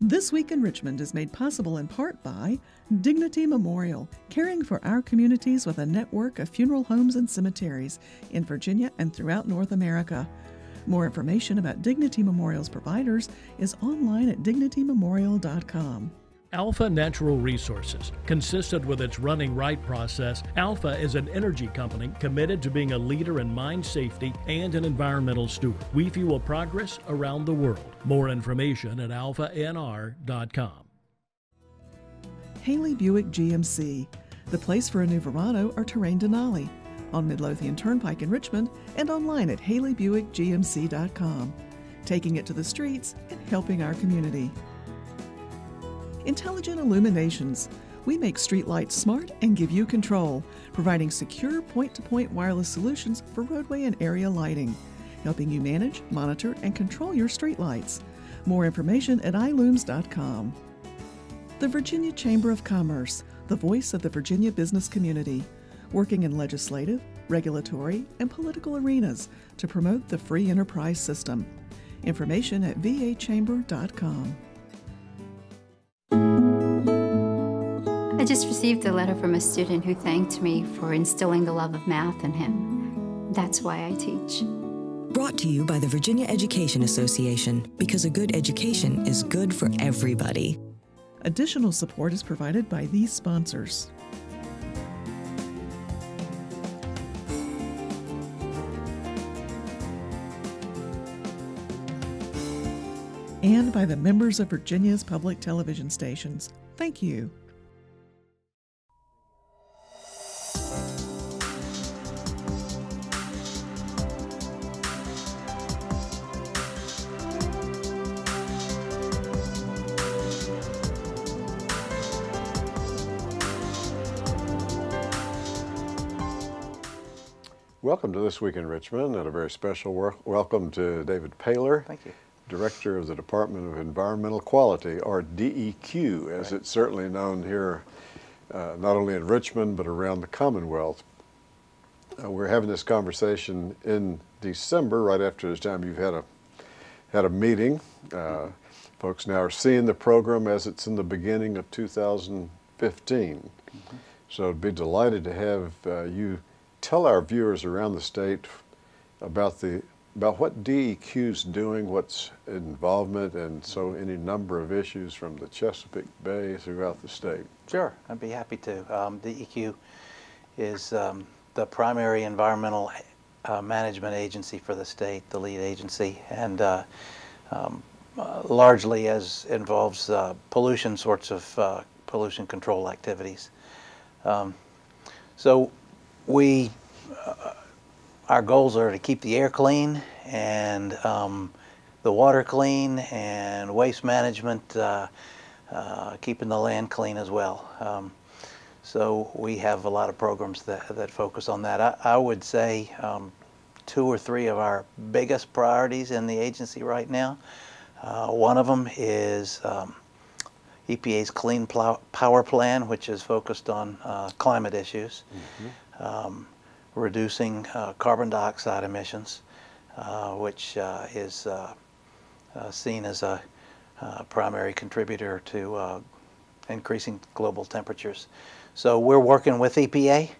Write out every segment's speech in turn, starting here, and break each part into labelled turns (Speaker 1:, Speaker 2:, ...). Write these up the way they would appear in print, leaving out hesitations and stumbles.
Speaker 1: This Week in Richmond is made possible in part by Dignity Memorial, caring for our communities with a network of funeral homes and cemeteries in Virginia and throughout North America. More information about Dignity Memorial's providers is online at dignitymemorial.com.
Speaker 2: Alpha Natural Resources. Consistent with its Running Right process, Alpha is an energy company committed to being a leader in mine safety and an environmental steward. We fuel progress around the world. More information at alphanr.com.
Speaker 1: Haley Buick GMC, the place for a new Verano or terrain Denali, on Midlothian Turnpike in Richmond and online at haleybuickgmc.com. Taking it to the streets and helping our community. Intelligent Illuminations. We make streetlights smart and give you control, providing secure point-to-point wireless solutions for roadway and area lighting, helping you manage, monitor, and control your streetlights. More information at ilooms.com. The Virginia Chamber of Commerce, the voice of the Virginia business community, working in legislative, regulatory, and political arenas to promote the free enterprise system. Information at vachamber.com.
Speaker 3: I just received a letter from a student who thanked me for instilling the love of math in him. That's why I teach.
Speaker 4: Brought to you by the Virginia Education Association, because a good education is good for everybody.
Speaker 1: Additional support is provided by these sponsors. And by the members of Virginia's public television stations. Thank you.
Speaker 5: Welcome to This Week in Richmond, and a very special welcome to David Paylor.
Speaker 6: Thank you.
Speaker 5: Director of the Department of Environmental Quality, or DEQ, as it's certainly known here, not only in Richmond, but around the Commonwealth. We're having this conversation in December, right after this time you've had a meeting. Folks now are seeing the program as it's in the beginning of 2015. So I'd be delighted to have you tell our viewers around the state about what DEQ's doing, what's involvement, and so any number of issues from the Chesapeake Bay throughout the state.
Speaker 6: Sure, I'd be happy to. DEQ is the primary environmental management agency for the state, the lead agency, and largely involves pollution sorts of pollution control activities. So our goals are to keep the air clean and the water clean, and waste management, keeping the land clean as well. So we have a lot of programs that focus on that. I would say 2 or 3 of our biggest priorities in the agency right now. One of them is EPA's Clean Power Plan, which is focused on climate issues. Reducing carbon dioxide emissions, which is seen as a primary contributor to increasing global temperatures. So we're working with EPA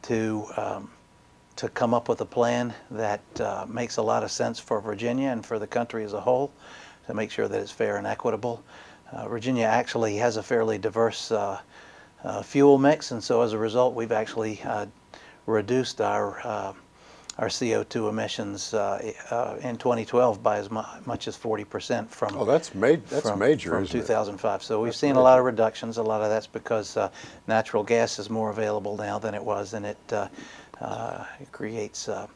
Speaker 6: to come up with a plan that makes a lot of sense for Virginia and for the country as a whole, to make sure that it's fair and equitable. Virginia actually has a fairly diverse fuel mix, and so as a result we've actually reduced our CO2 emissions in 2012 by as much as 40% from
Speaker 5: that's major,
Speaker 6: from
Speaker 5: isn't
Speaker 6: 2005. So we've
Speaker 5: That's
Speaker 6: seen
Speaker 5: major.
Speaker 6: a lot of reductions. A lot of that's because natural gas is more available now than it was, and it creates less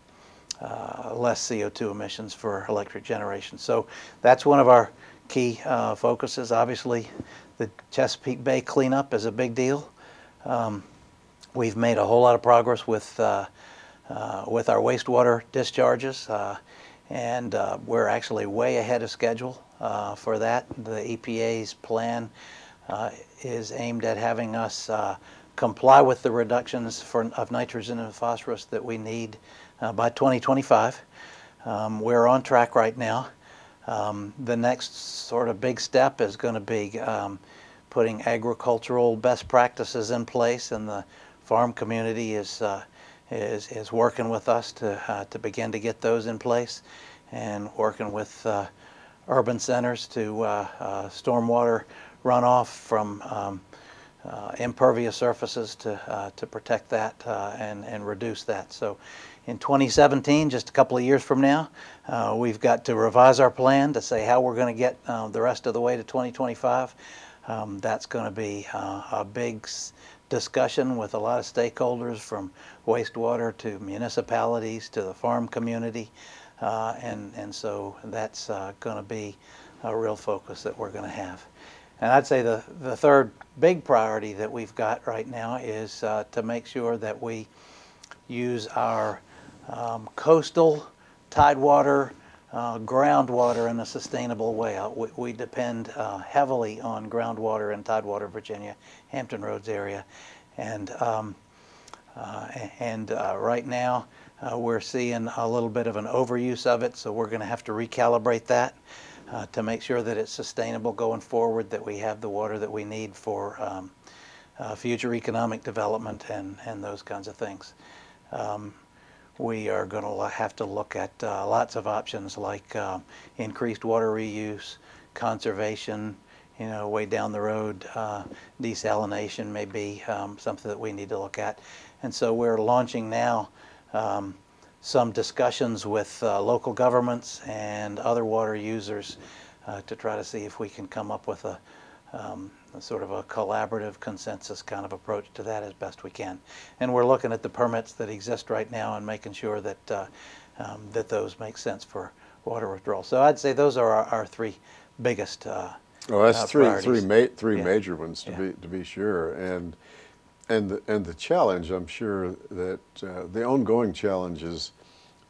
Speaker 6: CO2 emissions for electric generation. So that's one of our key focuses. Obviously, the Chesapeake Bay cleanup is a big deal. We've made a whole lot of progress with our wastewater discharges, and we're actually way ahead of schedule for that. The EPA's plan is aimed at having us comply with the reductions of nitrogen and phosphorus that we need by 2025. We're on track right now. The next sort of big step is going to be putting agricultural best practices in place, and the farm community is working with us to begin to get those in place, and working with urban centers to stormwater runoff from impervious surfaces to protect that and reduce that. So in 2017, just a couple of years from now, we've got to revise our plan to say how we're going to get the rest of the way to 2025. That's going to be a big discussion with a lot of stakeholders, from wastewater to municipalities to the farm community, and so that's going to be a real focus that we're going to have. And I'd say the third big priority that we've got right now is to make sure that we use our coastal tidewater, groundwater in a sustainable way. We depend heavily on groundwater in Tidewater, Virginia, Hampton Roads area, and right now we're seeing a little bit of an overuse of it, so we're going to have to recalibrate that to make sure that it's sustainable going forward, that we have the water that we need for future economic development and those kinds of things. We are going to have to look at lots of options like increased water reuse, conservation, way down the road, desalination may be something that we need to look at. And so we're launching now some discussions with local governments and other water users to try to see if we can come up with a sort of a collaborative consensus kind of approach to that as best we can. And we're looking at the permits that exist right now and making sure that that those make sense for water withdrawal. So I'd say those are our three biggest
Speaker 5: well, that's three
Speaker 6: yeah.
Speaker 5: major ones to be sure. And the challenge, I'm sure that the ongoing challenge is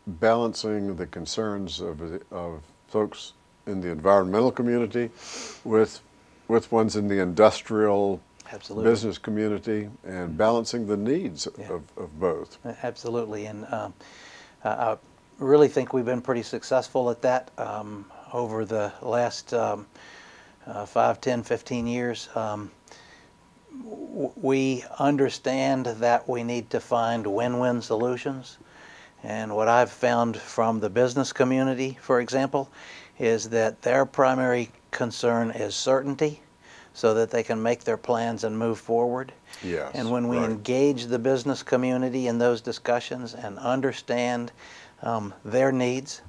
Speaker 5: balancing the concerns of folks in the environmental community with ones in the industrial business community, and balancing the needs of both.
Speaker 6: Absolutely, and I really think we've been pretty successful at that over the last 5, 10, 15 years. We understand that we need to find win-win solutions, and what I've found from the business community, for example, is that their primary concern is certainty, so that they can make their plans and move forward.
Speaker 5: Yes,
Speaker 6: and when we engage the business community in those discussions and understand their needs,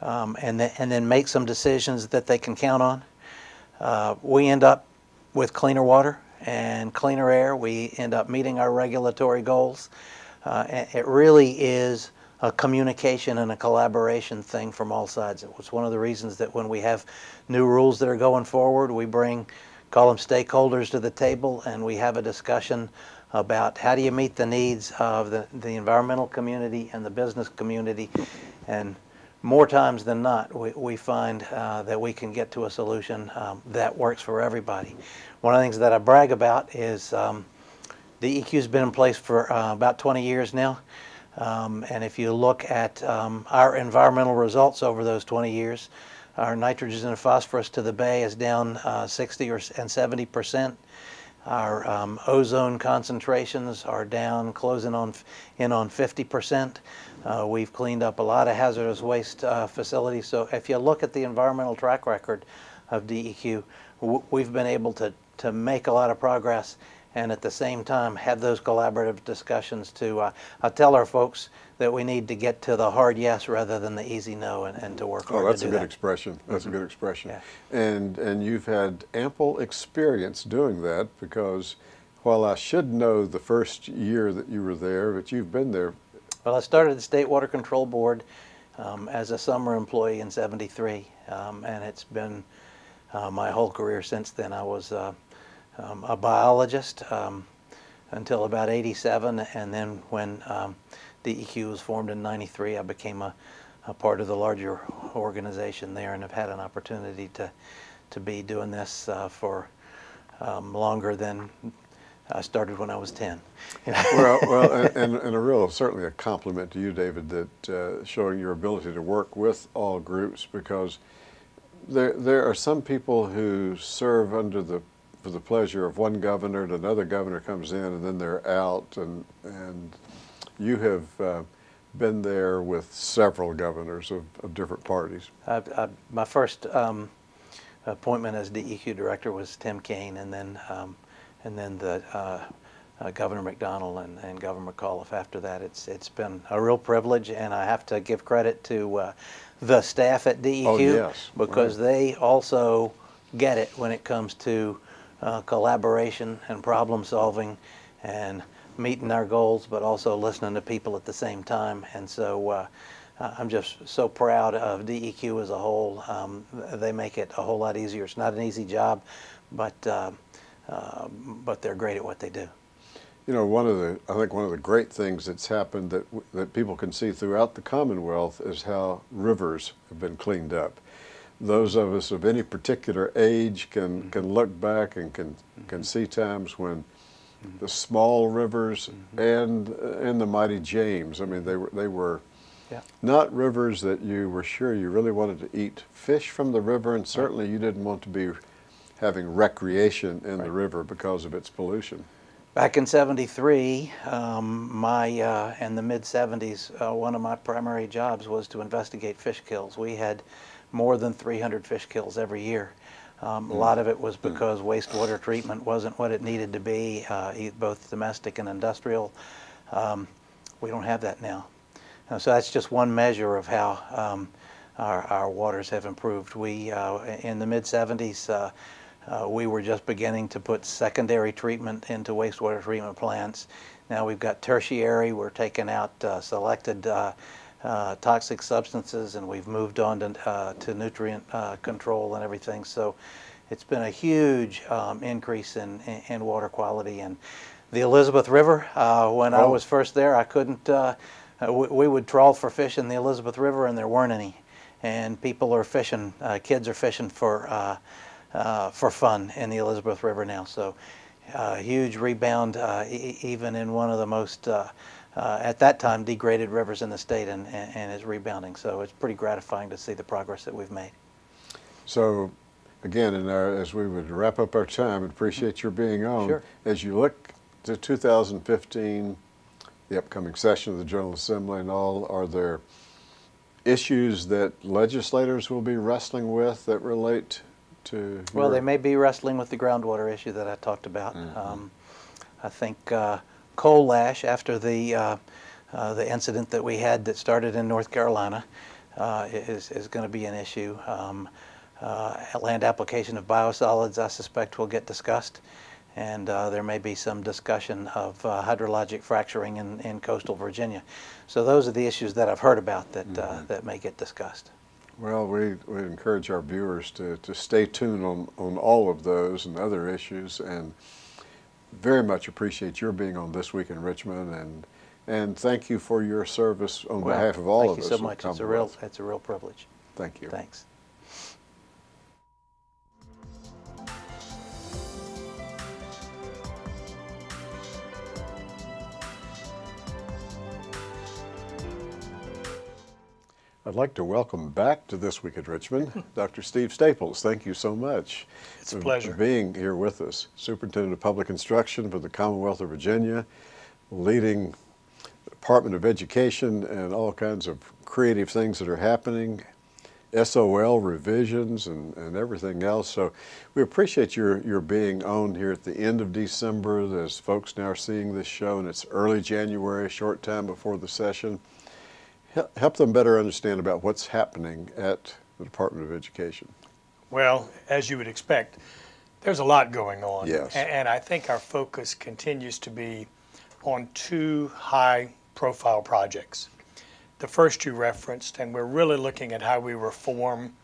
Speaker 6: and then make some decisions that they can count on, we end up with cleaner water and cleaner air. We end up meeting our regulatory goals. It really is a communication and a collaboration thing from all sides. It was one of the reasons that when we have new rules that are going forward, we call them stakeholders to the table, and we have a discussion about how do you meet the needs of the environmental community and the business community. And more times than not, we find that we can get to a solution that works for everybody. One of the things that I brag about is DEQ's been in place for about 20 years now. And if you look at our environmental results over those 20 years, our nitrogen and phosphorus to the bay is down 60 and 70%. Our ozone concentrations are down, closing in on 50%. We've cleaned up a lot of hazardous waste facilities. So if you look at the environmental track record of DEQ, we've been able to make a lot of progress, and at the same time have those collaborative discussions to tell our folks that we need to get to the hard yes rather than the easy no, and to work hard to do that.
Speaker 5: That's a good expression. That's a good expression.
Speaker 6: Yeah.
Speaker 5: And you've had ample experience doing that, because while I should know the first year that you were there, but you've been there.
Speaker 6: Well, I started at the State Water Control Board as a summer employee in '73, and it's been my whole career since then. I was a biologist until about '87, and then when DEQ was formed in '93, I became a part of the larger organization there, and have had an opportunity to be doing this for longer than I started when I was 10.
Speaker 5: well, certainly a compliment to you, David, that showing your ability to work with all groups, because there are some people who serve under for the pleasure of one governor, and another governor comes in, and then they're out. And you have been there with several governors of different parties.
Speaker 6: My first appointment as DEQ director was Tim Kaine, and then the Governor McDonnell and Governor McAuliffe after that. It's been a real privilege, and I have to give credit to the staff at DEQ.
Speaker 5: Oh, yes.
Speaker 6: Because
Speaker 5: right.
Speaker 6: They also get it when it comes to collaboration and problem solving and meeting our goals, but also listening to people at the same time. And so I'm just so proud of DEQ as a whole. They make it a whole lot easier. It's not an easy job, but they're great at what they do.
Speaker 5: You know, I think one of the great things that's happened that people can see throughout the Commonwealth is how rivers have been cleaned up. Those of us of any particular age can look back and can see times when the small rivers and the mighty James, I mean, they were not rivers that you were sure you really wanted to eat fish from the river, and certainly you didn't want to be having recreation in the river because of its pollution.
Speaker 6: Back in '73, in the mid-'70s, one of my primary jobs was to investigate fish kills. We had more than 300 fish kills every year. A lot of it was because wastewater treatment wasn't what it needed to be, both domestic and industrial. We don't have that now. So that's just one measure of how our waters have improved. In the mid-'70s, we were just beginning to put secondary treatment into wastewater treatment plants. Now we've got tertiary. We're taking out selected toxic substances, and we've moved on to nutrient control and everything. So it's been a huge increase in water quality. And the Elizabeth River, when I was first there, I couldn't, we would trawl for fish in the Elizabeth River, and there weren't any. And people are fishing, kids are fishing for fun in the Elizabeth River now. So huge rebound, even in one of the most, at that time, degraded rivers in the state, and is rebounding. So it's pretty gratifying to see the progress that we've made.
Speaker 5: So again, as we would wrap up our time, appreciate your being on.
Speaker 6: Sure.
Speaker 5: As you look to 2015, the upcoming session of the General Assembly and all, are there issues that legislators will be wrestling with that relate to?
Speaker 6: Well, they may be wrestling with the groundwater issue that I talked about. I think coal ash, after the incident that we had that started in North Carolina, is going to be an issue. Land application of biosolids, I suspect, will get discussed, and there may be some discussion of hydrologic fracturing in coastal Virginia. So those are the issues that I've heard about that may get discussed.
Speaker 5: Well, we encourage our viewers to stay tuned on all of those and other issues, and very much appreciate your being on This Week in Richmond, and thank you for your service on behalf of all of us.
Speaker 6: Thank you so much. It's a real privilege.
Speaker 5: Thank you.
Speaker 6: Thanks.
Speaker 5: I'd like to welcome back to This Week at Richmond Dr. Steve Staples. Thank you so much.
Speaker 7: It's a pleasure.
Speaker 5: For being here with us. Superintendent of Public Instruction for the Commonwealth of Virginia, leading the Department of Education and all kinds of creative things that are happening, SOL revisions and everything else. So we appreciate your being on here at the end of December. As folks now are seeing this show, and it's early January, a short time before the session. Help them better understand about what's happening at the Department of Education.
Speaker 7: Well, as you would expect, there's a lot going on.
Speaker 5: Yes.
Speaker 7: And I think our focus continues to be on two high-profile projects. The first you referenced, and we're really looking at how we reform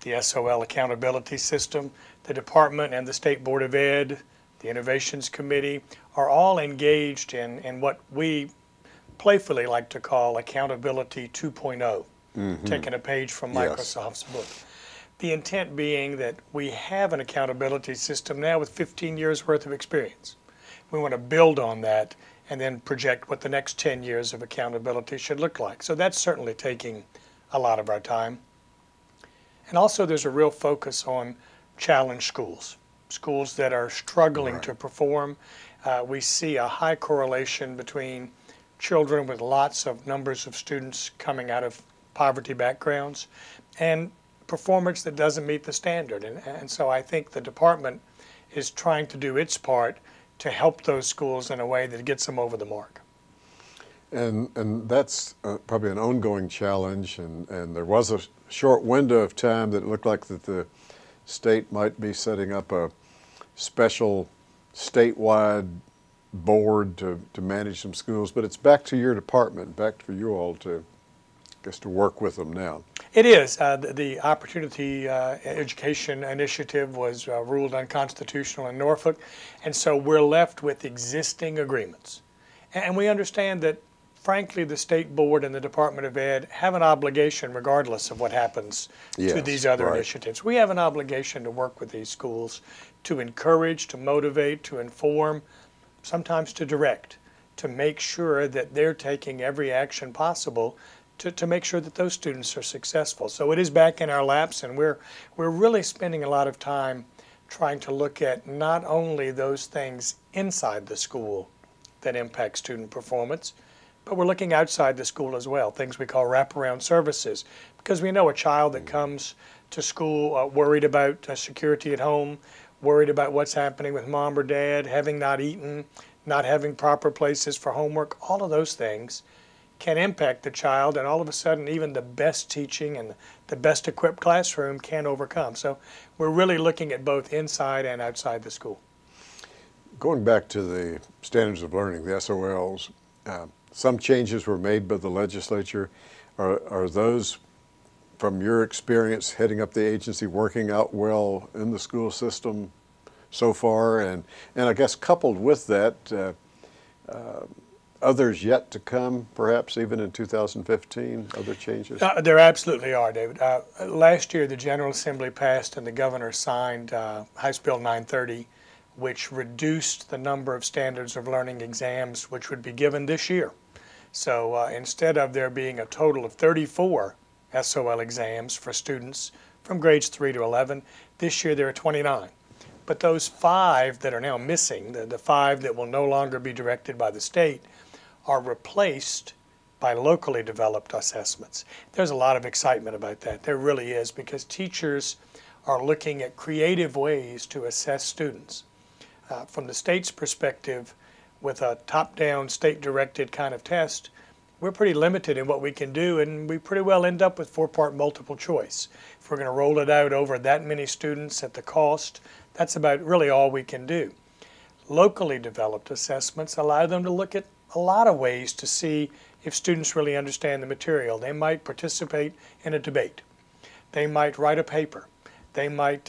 Speaker 7: the SOL accountability system. The department and the State Board of Ed, the Innovations Committee, are all engaged in what we playfully like to call Accountability 2.0, taking a page from Microsoft's book. The intent being that we have an accountability system now with 15 years worth of experience. We want to build on that and then project what the next 10 years of accountability should look like. So that's certainly taking a lot of our time. And also there's a real focus on challenge schools, schools that are struggling to perform. We see a high correlation between children with lots of numbers of students coming out of poverty backgrounds and performance that doesn't meet the standard. And so I think the department is trying to do its part to help those schools in a way that gets them over the mark.
Speaker 5: And that's probably an ongoing challenge, and there was a short window of time that it looked like that the state might be setting up a special statewide board to manage some schools, but it's back to your department, back for you all to, I guess, to work with them now.
Speaker 7: It is. The Opportunity Education Initiative was ruled unconstitutional in Norfolk, and so we're left with existing agreements. And we understand that, frankly, the State Board and the Department of Ed have an obligation, regardless of what happens to these other initiatives. We have an obligation to work with these schools to encourage, to motivate, to inform, sometimes to direct, to make sure that they're taking every action possible to make sure that those students are successful. So it is back in our laps, and we're really spending a lot of time trying to look at not only those things inside the school that impact student performance, but we're looking outside the school as well, things we call wraparound services, because we know a child that comes to school worried about security at home, worried about what's happening with mom or dad, having not eaten, not having proper places for homework, all of those things can impact the child, and all of a sudden even the best teaching and the best equipped classroom can overcome. So we're really looking at both inside and outside the school.
Speaker 5: Going back to the standards of learning, the SOLs, some changes were made by the legislature. Are those, from your experience heading up the agency, working out well in the school system so far? And I guess coupled with that, others yet to come, perhaps even in 2015, other changes?
Speaker 7: There absolutely are, David. Last year, the General Assembly passed and the governor signed House Bill 930, which reduced the number of standards of learning exams which would be given this year. So instead of there being a total of 34 SOL exams for students from grades 3 to 11, this year there are 29. But those 5 that are now missing, the 5 that will no longer be directed by the state, are replaced by locally developed assessments. There's a lot of excitement about that. There really is, because teachers are looking at creative ways to assess students. From the state's perspective, with a top-down, state-directed kind of test, we're pretty limited in what we can do, and we pretty well end up with 4-part multiple choice. If we're going to roll it out over that many students at the cost, that's about really all we can do. Locally developed assessments allow them to look at a lot of ways to see if students really understand the material. They might participate in a debate. They might write a paper. They might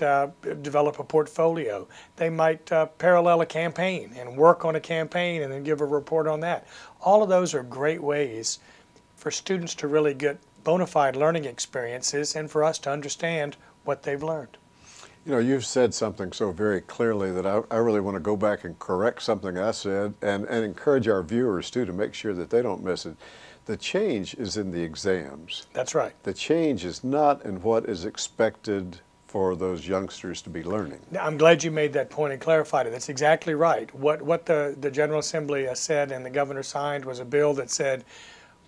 Speaker 7: develop a portfolio. They might parallel a campaign and work on a campaign and then give a report on that. All of those are great ways for students to really get bona fide learning experiences and for us to understand what they've learned.
Speaker 5: You know, you've said something so very clearly that I really want to go back and correct something I said and encourage our viewers too to make sure that they don't miss it. The change is in the exams.
Speaker 7: That's right.
Speaker 5: The change is not in what is expected for those youngsters to be learning.
Speaker 7: I'm glad you made that point and clarified it. That's exactly right. What the General Assembly said and the governor signed was a bill that said,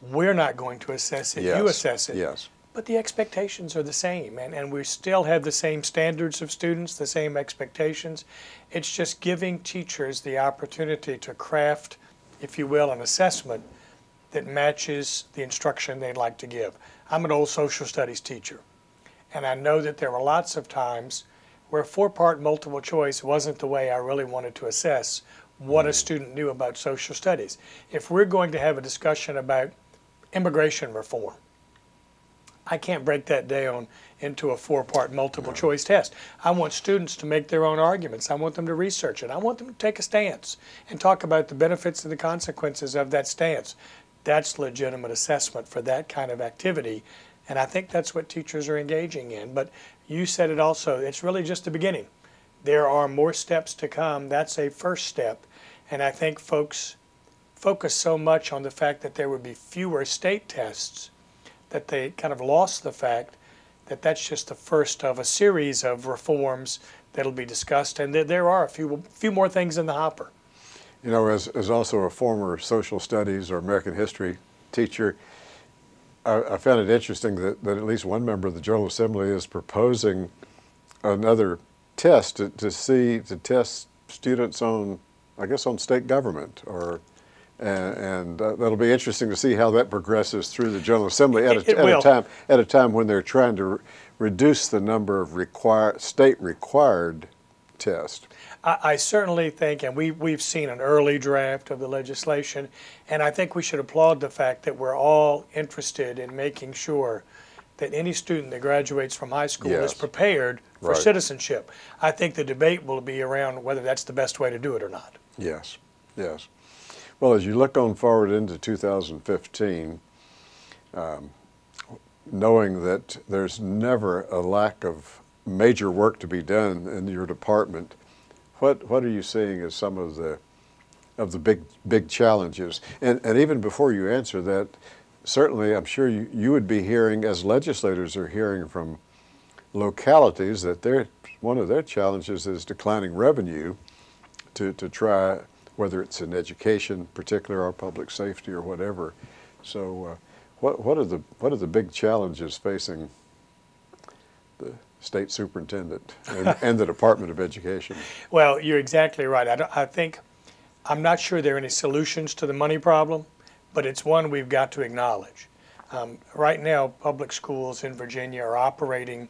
Speaker 7: we're not going to assess it, you assess it.
Speaker 5: Yes.
Speaker 7: But the expectations are the same, and we still have the same standards of students, the same expectations. It's just giving teachers the opportunity to craft, if you will, an assessment that matches the instruction they'd like to give. I'm an old social studies teacher, and I know that there were lots of times where 4-part multiple choice wasn't the way I really wanted to assess what a student knew about social studies. If we're going to have a discussion about immigration reform, I can't break that down into a 4-part multiple choice test. I want students to make their own arguments. I want them to research it. I want them to take a stance and talk about the benefits and the consequences of that stance. That's legitimate assessment for that kind of activity, and I think that's what teachers are engaging in. But you said it also, it's really just the beginning. There are more steps to come. That's a first step, and I think folks focus so much on the fact that there would be fewer state tests that they kind of lost the fact that's just the first of a series of reforms that'll be discussed, and there are a few more things in the hopper.
Speaker 5: You know, as also a former social studies or American history teacher, I found it interesting that at least one member of the General Assembly is proposing another test to test students on, I guess, on state government, and that'll be interesting to see how that progresses through the General Assembly at a time when they're trying to reduce the number of state required tests.
Speaker 7: I certainly think, and we've seen an early draft of the legislation, and I think we should applaud the fact that we're all interested in making sure that any student that graduates from high school is prepared for citizenship. I think the debate will be around whether that's the best way to do it or not.
Speaker 5: Yes, yes. Well, as you look on forward into 2015, knowing that there's never a lack of major work to be done in your department, what are you seeing as some of the big challenges? And even before you answer that, certainly I'm sure you would be hearing, as legislators are hearing from localities, that one of their challenges is declining revenue to try, whether it's in education, particularly or public safety or whatever. So what are the big challenges facing the state superintendent and the Department of Education?
Speaker 7: Well, you're exactly right. I'm not sure there are any solutions to the money problem, but it's one we've got to acknowledge. Right now, public schools in Virginia are operating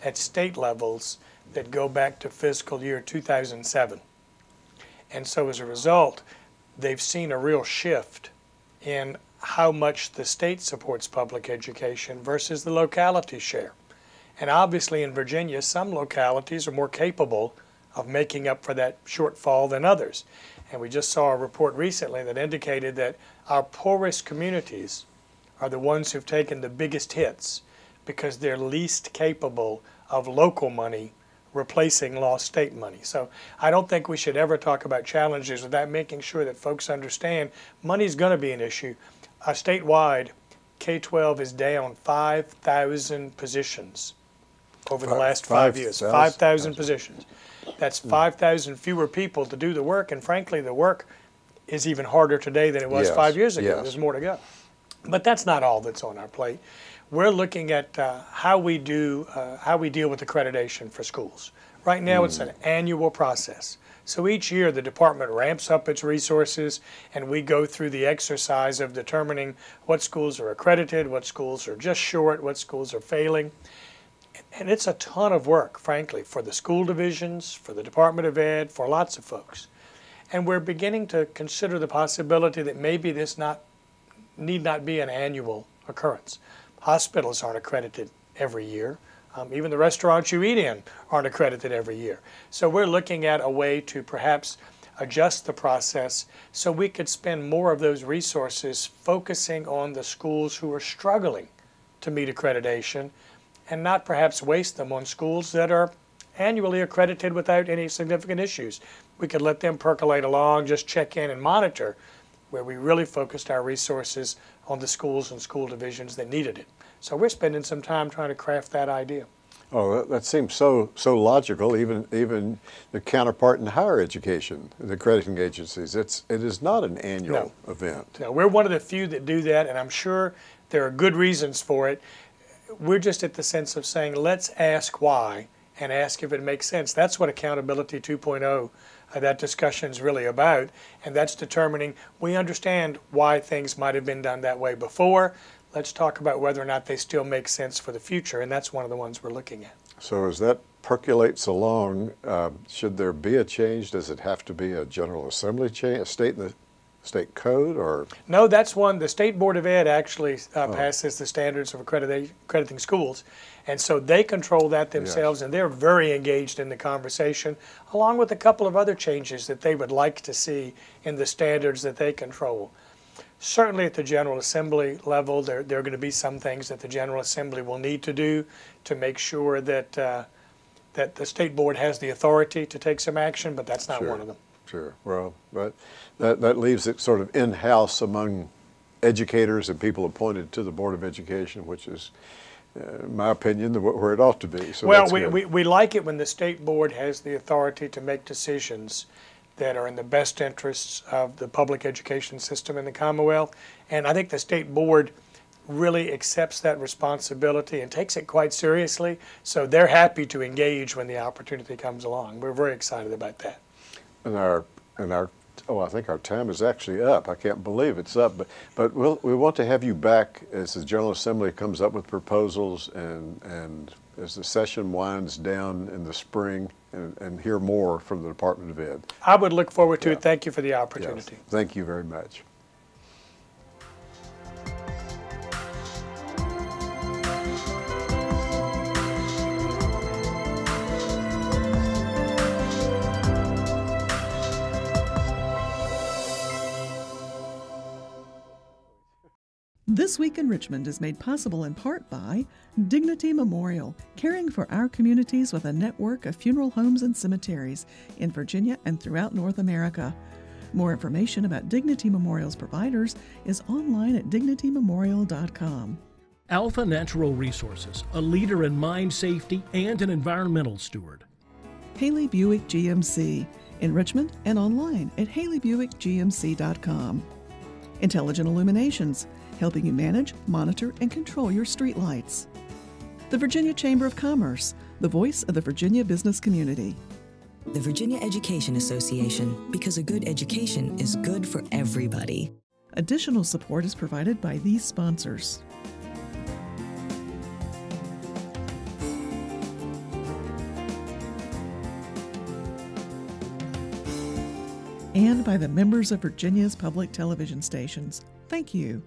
Speaker 7: at state levels that go back to fiscal year 2007. And so as a result, they've seen a real shift in how much the state supports public education versus the locality share. And obviously in Virginia, some localities are more capable of making up for that shortfall than others. And we just saw a report recently that indicated that our poorest communities are the ones who've taken the biggest hits because they're least capable of local money replacing lost state money. So I don't think we should ever talk about challenges without making sure that folks understand money's going to be an issue. Statewide, K-12 is down 5,000 positions over the last 5 years. 5,000 positions. That's 5,000 fewer people to do the work, and frankly, the work is even harder today than it was 5 years ago. There's more to go. But that's not all that's on our plate. We're looking at how we deal with accreditation for schools. Right now, it's an annual process. So each year, the department ramps up its resources, and we go through the exercise of determining what schools are accredited, what schools are just short, what schools are failing. And it's a ton of work, frankly, for the school divisions, for the Department of Ed, for lots of folks. And we're beginning to consider the possibility that maybe this need not be an annual occurrence. Hospitals aren't accredited every year. Even the restaurants you eat in aren't accredited every year. So we're looking at a way to perhaps adjust the process so we could spend more of those resources focusing on the schools who are struggling to meet accreditation and not perhaps waste them on schools that are annually accredited without any significant issues. We could let them percolate along, just check in and monitor, where we really focused our resources on the schools and school divisions that needed it. So we're spending some time trying to craft that idea.
Speaker 5: Oh, that seems so logical. Even the counterpart in higher education, the accrediting agencies, it is not an annual event.
Speaker 7: No, we're one of the few that do that, and I'm sure there are good reasons for it. We're just at the sense of saying, let's ask why and ask if it makes sense. That's what Accountability 2.0, that discussion is really about, and that's determining, we understand why things might have been done that way before. Let's talk about whether or not they still make sense for the future, and that's one of the ones we're looking at.
Speaker 5: So as that percolates along, should there be a change? Does it have to be a General Assembly change, a state code, or?
Speaker 7: No, that's one. The State Board of Ed actually passes the standards of accrediting schools, and so they control that themselves, and they're very engaged in the conversation, along with a couple of other changes that they would like to see in the standards that they control. Certainly at the General Assembly level, there are going to be some things that the General Assembly will need to do to make sure that that the State Board has the authority to take some action, but that's not one of them.
Speaker 5: Sure. Well, but that leaves it sort of in-house among educators and people appointed to the Board of Education, which is in my opinion, where it ought to be. So
Speaker 7: well,
Speaker 5: that's good.
Speaker 7: we like it when the state board has the authority to make decisions that are in the best interests of the public education system in the Commonwealth. And I think the state board really accepts that responsibility and takes it quite seriously. So they're happy to engage when the opportunity comes along. We're very excited about that.
Speaker 5: Oh, I think our time is actually up. I can't believe it's up, but we want to have you back as the General Assembly comes up with proposals and as the session winds down in the spring and hear more from the Department of Ed.
Speaker 7: I would look forward to it. Thank you for the opportunity.
Speaker 5: Yes. Thank you very much.
Speaker 1: This Week in Richmond is made possible in part by Dignity Memorial, caring for our communities with a network of funeral homes and cemeteries in Virginia and throughout North America. More information about Dignity Memorial's providers is online at dignitymemorial.com.
Speaker 2: Alpha Natural Resources, a leader in mine safety and an environmental steward.
Speaker 1: Haley Buick GMC in Richmond and online at haleybuickgmc.com. Intelligent Illuminations, helping you manage, monitor, and control your street lights. The Virginia Chamber of Commerce, the voice of the Virginia business community.
Speaker 4: The Virginia Education Association, because a good education is good for everybody.
Speaker 1: Additional support is provided by these sponsors. And by the members of Virginia's public television stations. Thank you.